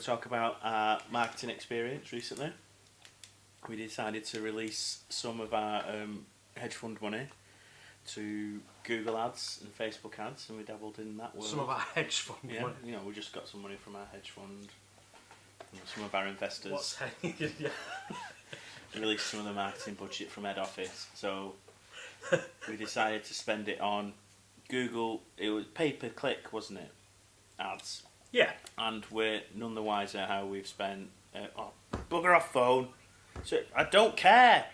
Talk about our marketing experience recently. We decided to release some of our hedge fund money to Google ads and Facebook ads, and we dabbled in that world. Some of our hedge fund money. You know, we just got some money from our hedge fund, some of our investors. What's Released some of the marketing budget from head office, so we decided to spend it on Google. It was pay-per-click, wasn't it? Ads. Yeah. And we're none the wiser how we've spent. Bugger off phone. So I don't care.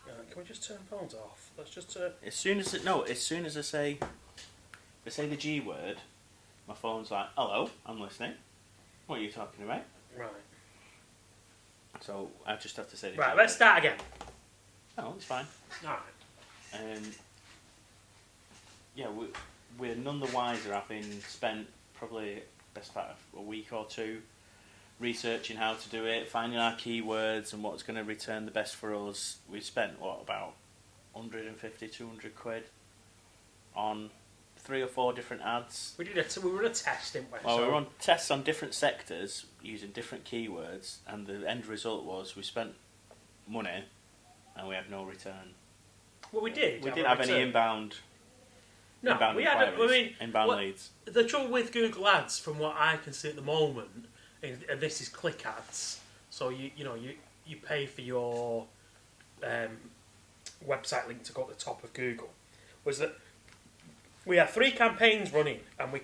Can we just turn phones off? Let's just. As soon as I say the G word, my phone's like, "Hello, I'm listening. What are you talking about?" Right. So I just have to say the Right. G Let's word. start again. No, it's fine. All right. Yeah, we're none the wiser having spent probably best part of a week or two researching how to do it, finding our keywords and what's going to return the best for us. We spent about 150, 200 quid on 3 or 4 different ads. We were a test, didn't we? Well, we were on tests on different sectors using different keywords, and the end result was we spent money and we had no return. Well, we did. We didn't have any inbound. No, inbound we had. inbound leads. The trouble with Google Ads, from what I can see at the moment, and this is click ads. So you pay for your website link to go at the top of Google. Was that we had 3 campaigns running, and we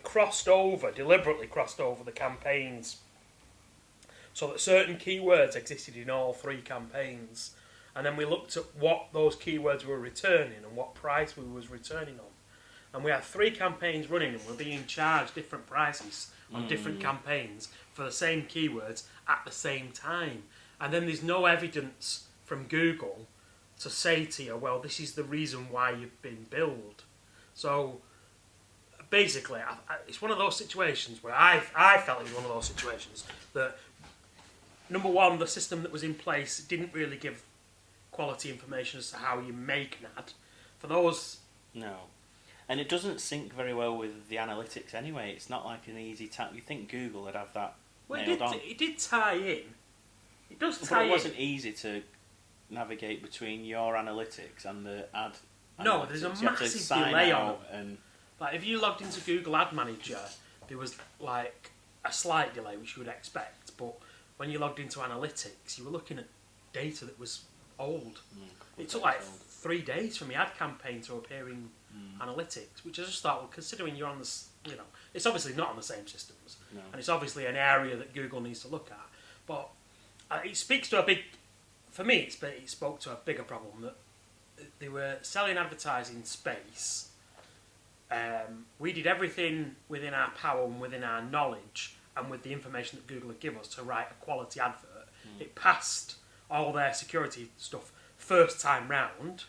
deliberately crossed over the campaigns, so that certain keywords existed in all 3 campaigns, and then we looked at what those keywords were returning and what price we was returning on. And we had 3 campaigns running, and we're being charged different prices on different campaigns for the same keywords at the same time. And then there's no evidence from Google to say to you, well, this is the reason why you've been billed. So basically, it's one of those situations where I felt it was one of those situations that, number one, the system that was in place didn't really give quality information as to how you make an ad. For those... No. And it doesn't sync very well with the analytics anyway. It's not like an easy tap. You think Google would have that nailed on. It did tie in. It does tie in. But it wasn't easy to navigate between your analytics and the ad. No, there's a You have to massive sign delay out on it. and Like, if you logged into Google Ad Manager, there was like a slight delay, which you would expect. But when you logged into analytics, you were looking at data that was old. It took like 3 days from the ad campaign to appear in analytics, which I just thought, well, considering you're on this, it's obviously not on the same systems, and it's obviously an area that Google needs to look at. But it speaks to for me, it spoke to a bigger problem, that they were selling advertising space. We did everything within our power and within our knowledge and with the information that Google had given us to write a quality advert. It passed all their security stuff first time round.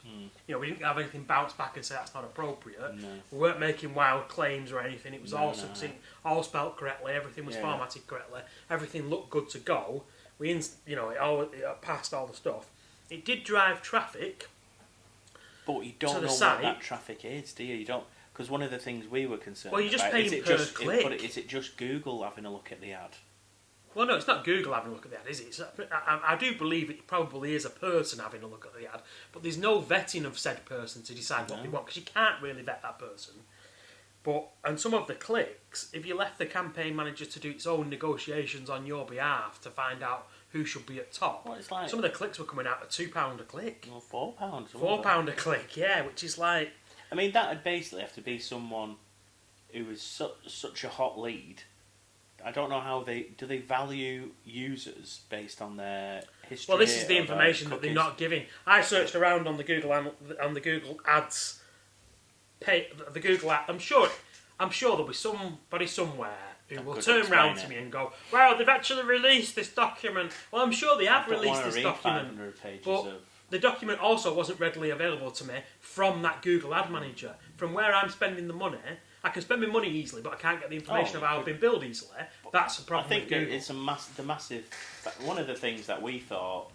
We didn't have anything bounce back and say that's not appropriate. No. We weren't making wild claims or anything. It was all succinct, all spelt correctly. Everything was formatted correctly. Everything looked good to go. It passed all the stuff. It did drive traffic. But you don't know what that traffic is, do you? You don't, because one of the things we were concerned Well, you're just about, paying per click. Is it just Google having a look at the ad? Well, no, it's not Google having a look at the ad, is it? I do believe it probably is a person having a look at the ad, but there's no vetting of said person to decide what they want, because you can't really vet that person. And some of the clicks, if you left the campaign manager to do its own negotiations on your behalf to find out who should be at top, Well, it's like, some of the clicks were coming out at £2 a click. Well, £4. £4 a click, yeah, which is like... I mean, that would basically have to be someone who is such a hot lead. I don't know how they value users based on their history. Well, this is the information that they're not giving. I searched around on the Google Ads the Google ad. I'm sure there'll be somebody somewhere who will turn around to me and go, "Wow, they've actually released this document." Well, I'm sure they have released this document, but the document also wasn't readily available to me from that Google Ad Manager. From where I'm spending the money, I can spend my money easily, but I can't get the information of how I've been billed easily. That's a problem. I think with Google. it's the massive. One of the things that we thought,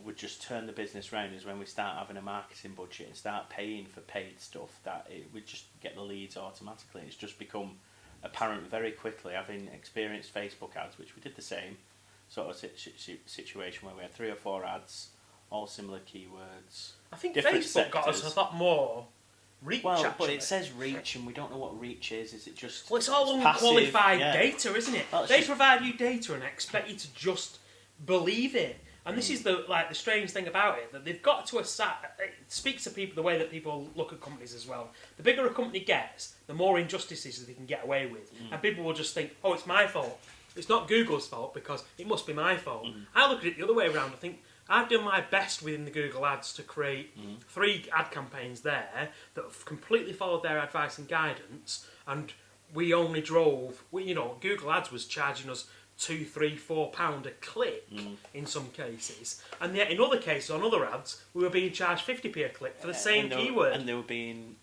would just turn the business round is when we start having a marketing budget and start paying for paid stuff. That it would just get the leads automatically. It's just become apparent very quickly, having experienced Facebook ads, which we did the same sort of situation where we had 3 or 4 ads, all similar keywords. I think different Facebook got us sectors. a lot more reach. Well, but actually. it says reach, and we don't know what reach is. Is it just? Well, it's all passive? unqualified Yeah. data, isn't it? Well, They just- provide you data and expect you to just believe it. And this is the strange thing about it, that they've got to it speaks to people the way that people look at companies as well. The bigger a company gets, the more injustices they can get away with. And people will just think, oh, it's my fault. It's not Google's fault because it must be my fault. I look at it the other way around. I think I've done my best within the Google Ads to create 3 ad campaigns there that have completely followed their advice and guidance, and we only drove, Google Ads was charging us £2, £3, £4 a click in some cases, and yet in other cases on other ads we were being charged 50p a click for the same keyword. And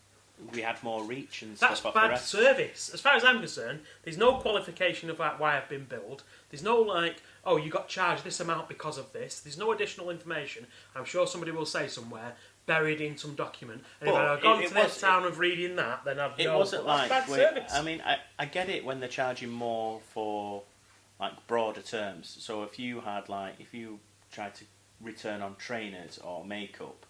we had more reach and That's stuff off bad the rest. service. As far as I'm concerned, there's no qualification of why I've been billed. There's no oh, you got charged this amount because of this. There's no additional information. I'm sure somebody will say somewhere, buried in some document. And if I'd gone to this town of reading that, then I'd know. It wasn't that's bad service. I mean, I get it when they're charging more for broader terms. So if you tried to return on trainers or makeup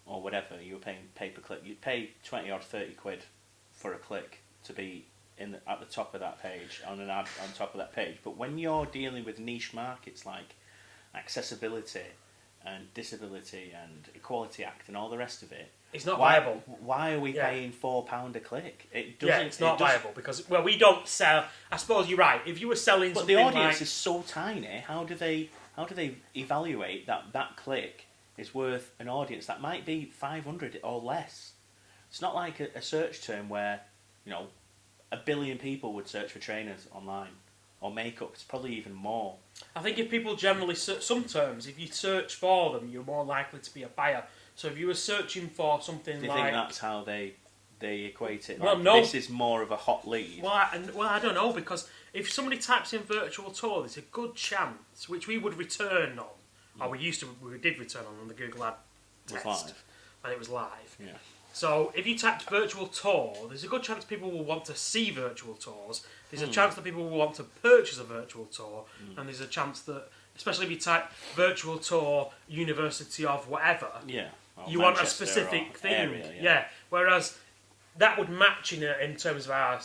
or whatever, you were paying pay-per-click, you'd pay 20 or 30 quid for a click to be at the top of that page, on an ad on top of that page. But when you're dealing with niche markets like accessibility and disability and Equality Act and all the rest of it, it's not viable. Why are we paying £4 a click? It doesn't. Yeah, it's not viable because we don't sell. I suppose you're right. If you were selling, but something the audience is so tiny. How do they evaluate that click is worth an audience that might be 500 or less? It's not like a search term where 1 billion people would search for trainers online or makeup. It's probably even more. I think if people generally search some terms, if you search for them, you're more likely to be a buyer. So if you were searching for something do you like... think that's how they equate it? Well, no. This is more of a hot lead. Well, I don't know, because if somebody types in virtual tour, there's a good chance, which we would return on, or we did return on the Google Ad test. It was live. And it was live. Yeah. So if you typed virtual tour, there's a good chance people will want to see virtual tours. There's a chance that people will want to purchase a virtual tour, and there's a chance that, especially if you type virtual tour, University of whatever, you want a specific thing. Area, Whereas that would match in terms of our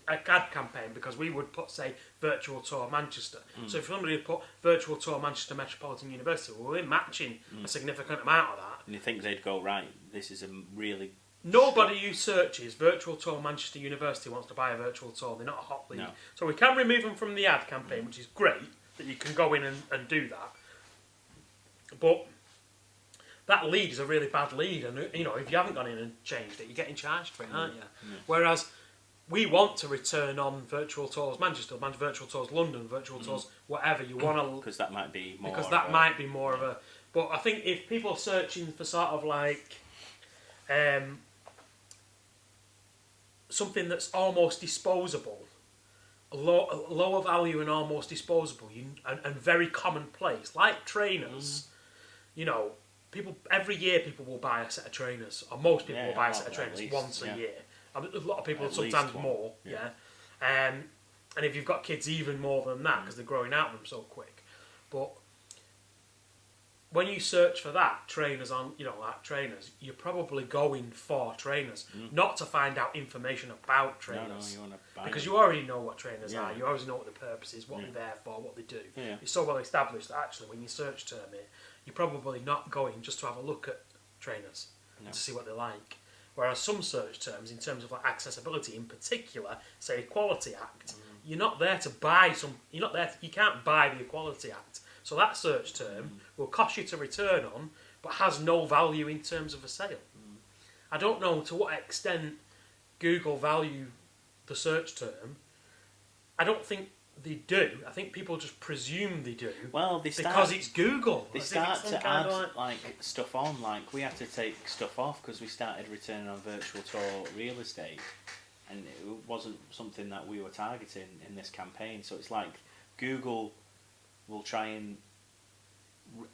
ad campaign, because we would put, say, virtual tour Manchester. So if somebody had put virtual tour Manchester Metropolitan University, well, we're matching a significant amount of that. And you think they'd go, right, this is a really... Nobody who searches virtual tour Manchester University wants to buy a virtual tour. They're not a hot lead. No. So we can remove them from the ad campaign, which is great, that you can go in and do that. But that lead is a really bad lead, and if you haven't gone in and changed it, you're getting charged for it, aren't you? Whereas we want to return on virtual tours Manchester, virtual tours London, virtual tours whatever you want to, because that might be more. Because that might be more of a. But I think if people are searching for sort of like something that's almost disposable, lower value and almost disposable, and very commonplace, like trainers, people every year people will buy a set of trainers, or most people will buy a set of trainers once a year. I mean, a lot of people sometimes more, and if you've got kids, even more than that, because they're growing out of them so quick. But when you search for that, trainers on, like trainers, you're probably going for trainers, not to find out information about trainers. No, you want to buy because them. you already know what trainers are. You always know what the purpose is, what they're there for, what they do. Yeah. It's so well established that actually, when you search term it, you're probably not going just to have a look at trainers and to see what they're like. Whereas some search terms, in terms of like accessibility in particular, say Equality Act, you're not there to buy you can't buy the Equality Act. So that search term will cost you to return on, but has no value in terms of a sale. I don't know to what extent Google value the search term. I don't think they do. I think people just presume they do. Well, because it's Google. They start to add stuff on. Like we had to take stuff off because we started returning on virtual tour real estate, and it wasn't something that we were targeting in this campaign. So it's like Google will try and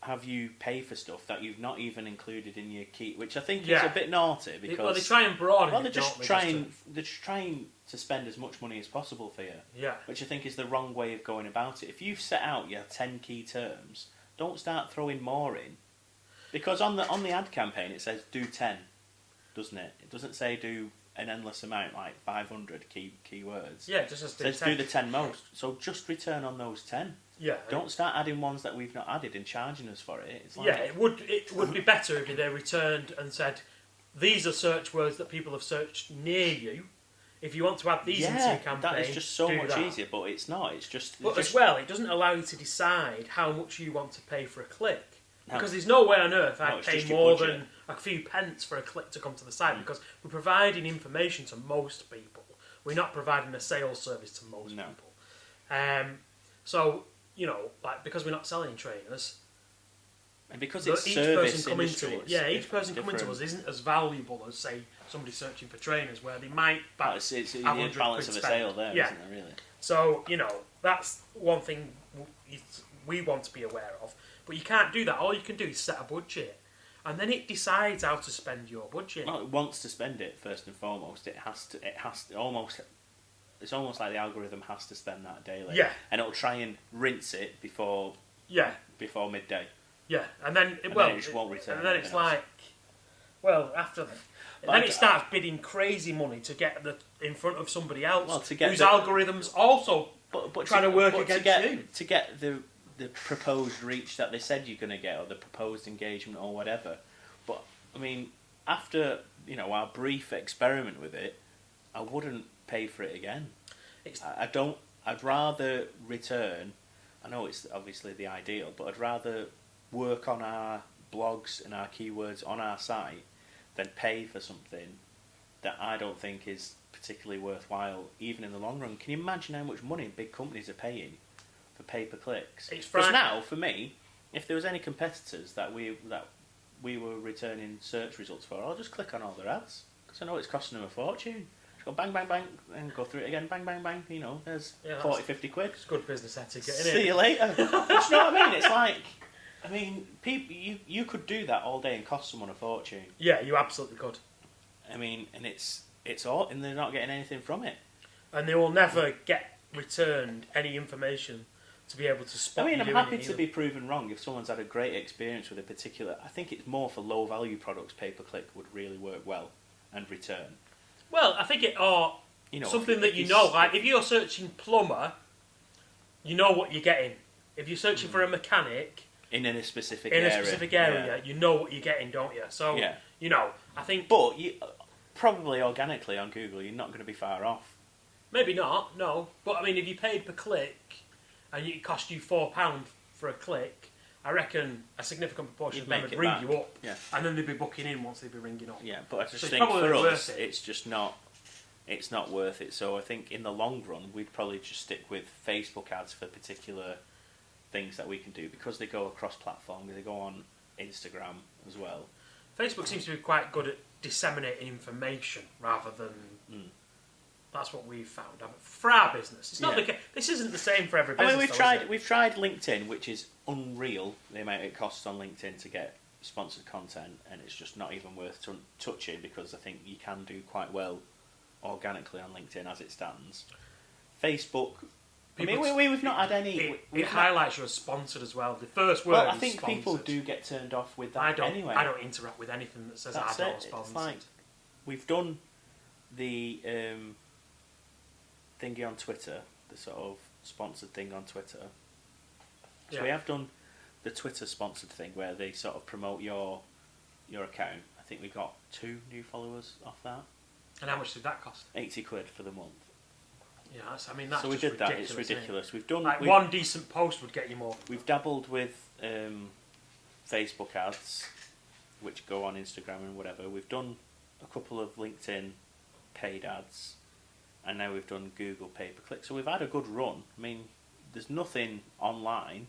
have you pay for stuff that you've not even included in your key, which I think is Yeah. a bit naughty because Well, they try and broaden well, it, they're just don't they, they're just trying to spend as much money as possible for you, Yeah. which I think is the wrong way of going about it. If you've set out your 10 key terms, don't start throwing more in, because on the ad campaign it says do 10, doesn't it? It doesn't say do an endless amount like 500 keywords. Yeah, just as It says do the 10 most. So just return on those 10. Yeah. Don't start adding ones that we've not added and charging us for it. It's like, Yeah, it would be better if they returned and said, these are search words that people have searched near you. If you want to add these into your campaign, that is just so do much that. easier, but it's not. It's just... But as well, it doesn't allow you to decide how much you want to pay for a click. No. Because there's no way on earth I'd it's pay just your more budget. than a few pence for a click to come to the site, because we're providing information to most people. We're not providing a sales service to most people. So, you know, like, because we're not selling trainers, and because but it's each service person coming industry, to it, each person coming to us isn't as valuable as, say, somebody searching for trainers, where they might it's the have 100 balance quid of a spent. sale there, Yeah. isn't there, really? So, you know, that's one thing we want to be aware of. But you can't do that. All you can do is set a budget, and then it decides how to spend your budget. Well, it wants to spend it first and foremost. It has to almost. It's almost like the algorithm has to spend that daily. Yeah. And it'll try and rinse it before midday. Yeah, and then And well, then it just won't return and then it's anything else. like, well, after that, But then it starts bidding crazy money to get in front of somebody else, Well, to get whose the- algorithms also but trying to work but against you. To get the proposed reach that they said you're going to get, or the proposed engagement, or whatever. But I mean, after our brief experiment with it, I wouldn't pay for it again. I don't. I'd rather return. I know it's obviously the ideal, but I'd rather work on our blogs and our keywords on our site than pay for something that I don't think is particularly worthwhile, even in the long run. Can you imagine how much money big companies are paying for pay-per-clicks? Because now, for me, if there was any competitors that we were returning search results for, I'll just click on all their ads, because I know it's costing them a fortune. Just go bang, bang, bang, and go through it again, bang, bang, bang, there's 40, 50 quid. It's good business etiquette, isn't See it? you later. Do you know what I mean? It's like, people, you could do that all day and cost someone a fortune. Yeah, you absolutely could. I mean, and it's all, and they're not getting anything from it. And they will never get returned any information to be able to spot. I'm happy to be proven wrong if someone's had a great experience with a particular. I think it's more for low value products. Pay-per-click would really work well and return. Well, I think something that like if you're searching plumber, you know what you're getting. If you're searching for a mechanic in a specific area, you know what you're getting, don't you? So I think. But probably organically on Google, you're not going to be far off. Maybe not, no. But I mean, if you paid per click and it cost you £4 for a click, I reckon a significant proportion of them would ring you up, and then they'd be booking in once they'd be ringing up. Yeah, but I just think for us, it's just not. It's not worth it. So I think in the long run, we'd probably just stick with Facebook ads for particular things that we can do, because they go across platform. They go on Instagram as well. Facebook seems to be quite good at disseminating information rather than. That's what we've found for our business. It's not this isn't the same for every business. We've tried LinkedIn, which is unreal the amount it costs on LinkedIn to get sponsored content, and it's just not even worth touching, because I think you can do quite well organically on LinkedIn as it stands. Facebook. We've not had any. It highlights you as sponsored as well. The first word. Well, I is think sponsored. People do get turned off with that anyway. I don't interact with anything that says ad or sponsored. It's like we've done the thingy on Twitter, the sort of sponsored thing on Twitter. So we have done the Twitter sponsored thing where they sort of promote your account. I think we got 2 new followers off that. And how much did that cost? 80 quid for the month. Yeah, that's so we did that. It's ridiculous. We've done one decent post would get you more. We've dabbled with Facebook ads, which go on Instagram and whatever. We've done a couple of LinkedIn paid ads, and now we've done Google pay-per-click. So we've had a good run. I mean, there's nothing online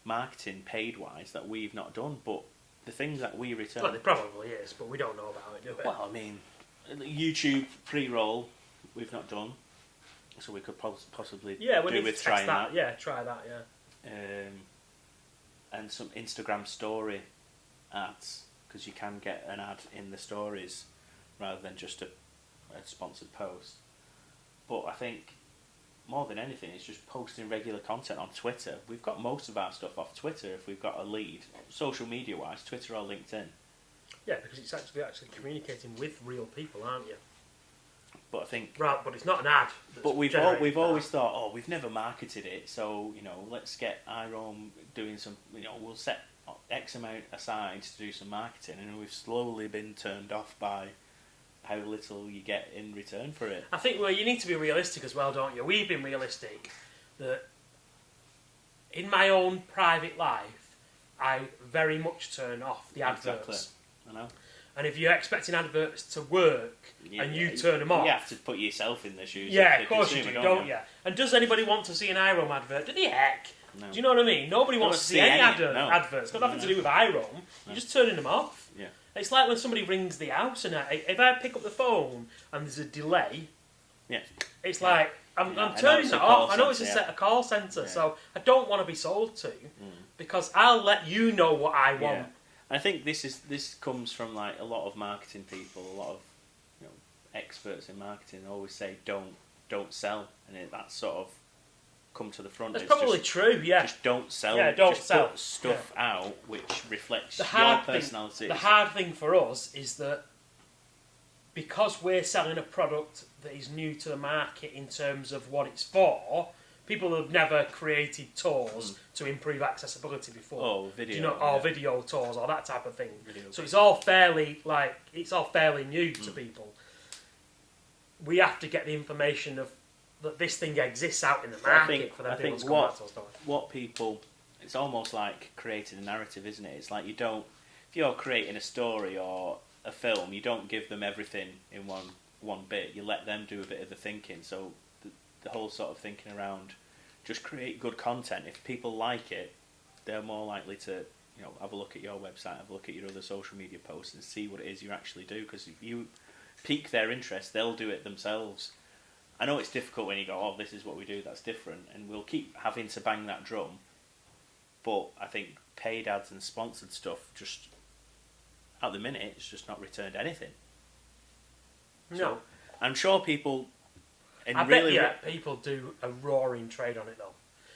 marketing paid-wise that we've not done, but the things that we return... Well, there probably is, but we don't know about it, do we? Well, I mean, YouTube pre-roll we've not done, so we could possibly do with trying that. Yeah, try that, yeah. and some Instagram story ads, because you can get an ad in the stories rather than just a sponsored post. But I think more than anything, it's just posting regular content on Twitter. We've got most of our stuff off Twitter if we've got a lead, social media wise, Twitter or LinkedIn. Yeah, because it's actually communicating with real people, aren't you? But I think, right, but it's not an ad. But we've always thought, oh, we've never marketed it, so let's get Irome doing some. We'll set X amount aside to do some marketing, and we've slowly been turned off by how little you get in return for it. I think, well, you need to be realistic as well, don't you? We've been realistic that in my own private life, I very much turn off the adverts. Exactly. I know. And if you're expecting adverts to work and you turn them off... You have to put yourself in the shoes yeah, of course you consumer, do, don't you? And does anybody want to see an Irome advert? Do the heck? No. Do you know what I mean? Nobody wants to see any adverts. It's got nothing to do with Irome. You're just turning them off. Yeah. It's like when somebody rings the house and if I pick up the phone and there's a delay, it's like, I'm turning that off. I know it's a call centre, so I don't want to be sold to because I'll let you know what I want. Yeah. I think this comes from like a lot of marketing people, a lot of experts in marketing always say don't sell, and that's sort of come to the front. That's probably true. Yeah, just don't sell. Yeah, don't sell put stuff out which reflects your personality. The hard thing for us is that because we're selling a product that is new to the market in terms of what it's for. People have never created tours to improve accessibility before. Oh, video. Video tours or that type of thing. So it's all fairly new to people. We have to get the information of that this thing exists out in the market for them people to come back to us. What people, it's almost like creating a narrative, isn't it? It's like if you're creating a story or a film, you don't give them everything in one bit. You let them do a bit of the thinking. So the whole sort of thinking around just create good content. If people like it, they're more likely to have a look at your website, have a look at your other social media posts and see what it is you actually do, because if you pique their interest, they'll do it themselves. I know it's difficult when you go, oh, this is what we do, that's different, and we'll keep having to bang that drum, but I think paid ads and sponsored stuff, just at the minute, it's just not returned anything. No. So, I'm sure people... bet people do a roaring trade on it, though.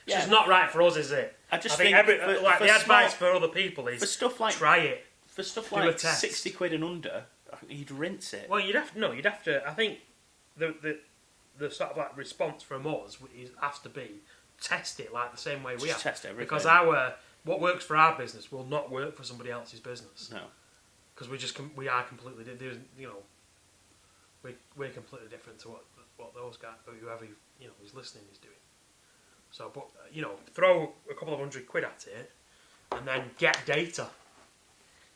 It's just not right for us, is it? I think the advice for other people is for stuff like, try it. For stuff like 60 quid and under, you'd rinse it. Well, you'd have to. I think the sort of like response from us has to be test it like the same way we have. Test everything. Because what works for our business will not work for somebody else's business. No. Because we are completely, we're completely different to what those guys, whoever is listening is doing. So, but throw a couple of £100 at it, and then get data.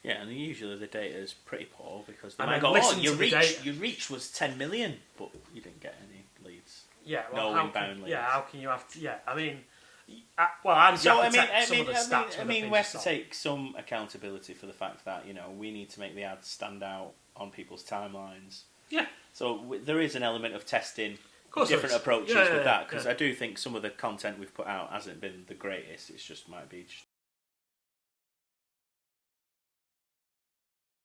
Yeah, and usually the data is pretty poor because they and might go, your reach was 10 million, but you didn't get any leads. Yeah, well, no inbound leads. Yeah, how can you have to? Yeah, I mean, we have to take some accountability for the fact that we need to make the ads stand out on people's timelines. Yeah. So there is an element of testing different approaches with that, because I do think some of the content we've put out hasn't been the greatest. It's just might be